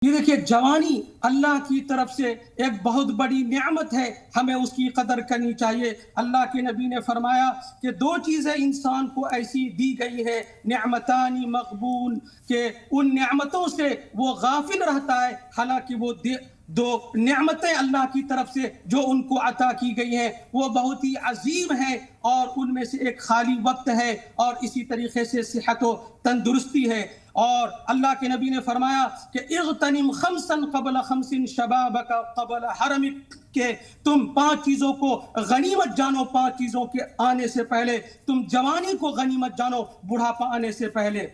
یہ دیکھیے جوانی اللہ کی طرف سے ایک بہت بڑی نعمت ہے، ہمیں اس کی قدر کرنی چاہیے۔ اللہ کے نبی نے فرمایا کہ دو چیزیں انسان کو ایسی دی گئی ہے، نعمتانی مغبون، کہ ان نعمتوں سے وہ غافل رہتا ہے، حالانکہ وہ دو نعمتیں اللہ کی طرف سے جو ان کو عطا کی گئی ہیں وہ بہت ہی عظیم ہیں، اور ان میں سے ایک خالی وقت ہے اور اسی طریقے سے صحت و تندرستی ہے۔ اور اللہ کے نبی نے فرمایا کہ اغتنم خمسا قبل خمس شبابک قبل حرمک، کہ تم 5 چیزوں کو غنیمت جانو، 5 چیزوں کے آنے سے پہلے، تم جوانی کو غنیمت جانو بڑھاپا آنے سے پہلے۔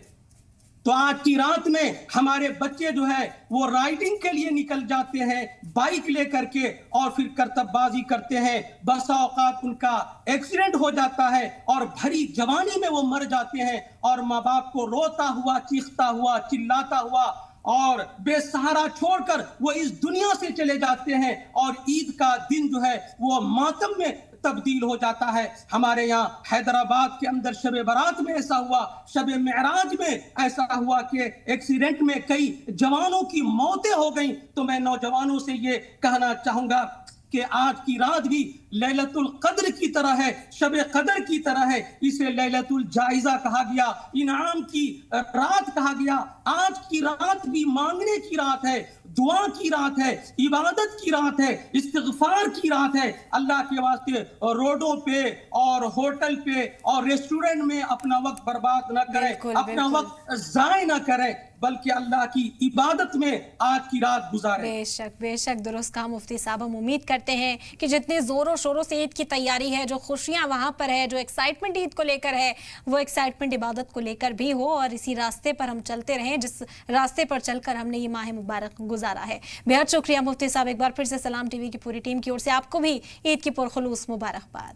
تو آج کی رات میں ہمارے بچے جو ہے وہ رائڈنگ کے لیے نکل جاتے ہیں بائک لے کر کے، اور پھر کرتب بازی کرتے ہیں، بسا اوقات ان کا ایکسیڈنٹ ہو جاتا ہے اور بھری جوانی میں وہ مر جاتے ہیں، اور ماں باپ کو روتا ہوا، چیختا ہوا، چلاتا ہوا اور بے سہارا چھوڑ کر وہ اس دنیا سے چلے جاتے ہیں، اور عید کا دن جو ہے وہ ماتم میں تبدیل ہو جاتا ہے۔ ہمارے یہاں حیدرآباد کے اندر شب برات میں ایسا ہوا، شب معراج میں ایسا ہوا کہ ایکسیڈنٹ میں کئی جوانوں کی موتیں ہو گئیں۔ تو میں نوجوانوں سے یہ کہنا چاہوں گا کہ آج کی رات بھی لیلۃ القدر کی طرح ہے، شب قدر کی طرح ہے، اسے لیلۃ الجائزہ کہا گیا، انعام کی رات کہا گیا۔ آج کی رات بھی مانگنے کی رات ہے، دعا کی رات ہے، عبادت کی رات ہے، استغفار کی رات ہے۔ اللہ کے واسطے روڈوں پہ اور ہوٹل پہ اور ریسٹورنٹ میں اپنا وقت برباد نہ کریں، اپنا وقت ضائع نہ کریں، بلکہ اللہ کی عبادت میں آج کی رات گزاریں۔ بے شک درست کہا مفتی صاحب۔ ہم امید کرتے ہیں کہ جتنے زور و شوروں سے عید کی تیاری ہے، جو خوشیاں وہاں پر ہے، جو ایکسائٹمنٹ عید کو لے کر ہے، وہ ایکسائٹمنٹ عبادت کو لے کر بھی ہو، اور اسی راستے پر ہم چلتے رہیں جس راستے پر چل کر ہم نے یہ ماہ مبارک گزارا ہے۔ بہت شکریہ مفتی صاحب، ایک بار پھر سے سلام ٹی وی کی پوری ٹیم کی اور سے آپ کو بھی عید کی پرخلوص مبارکباد۔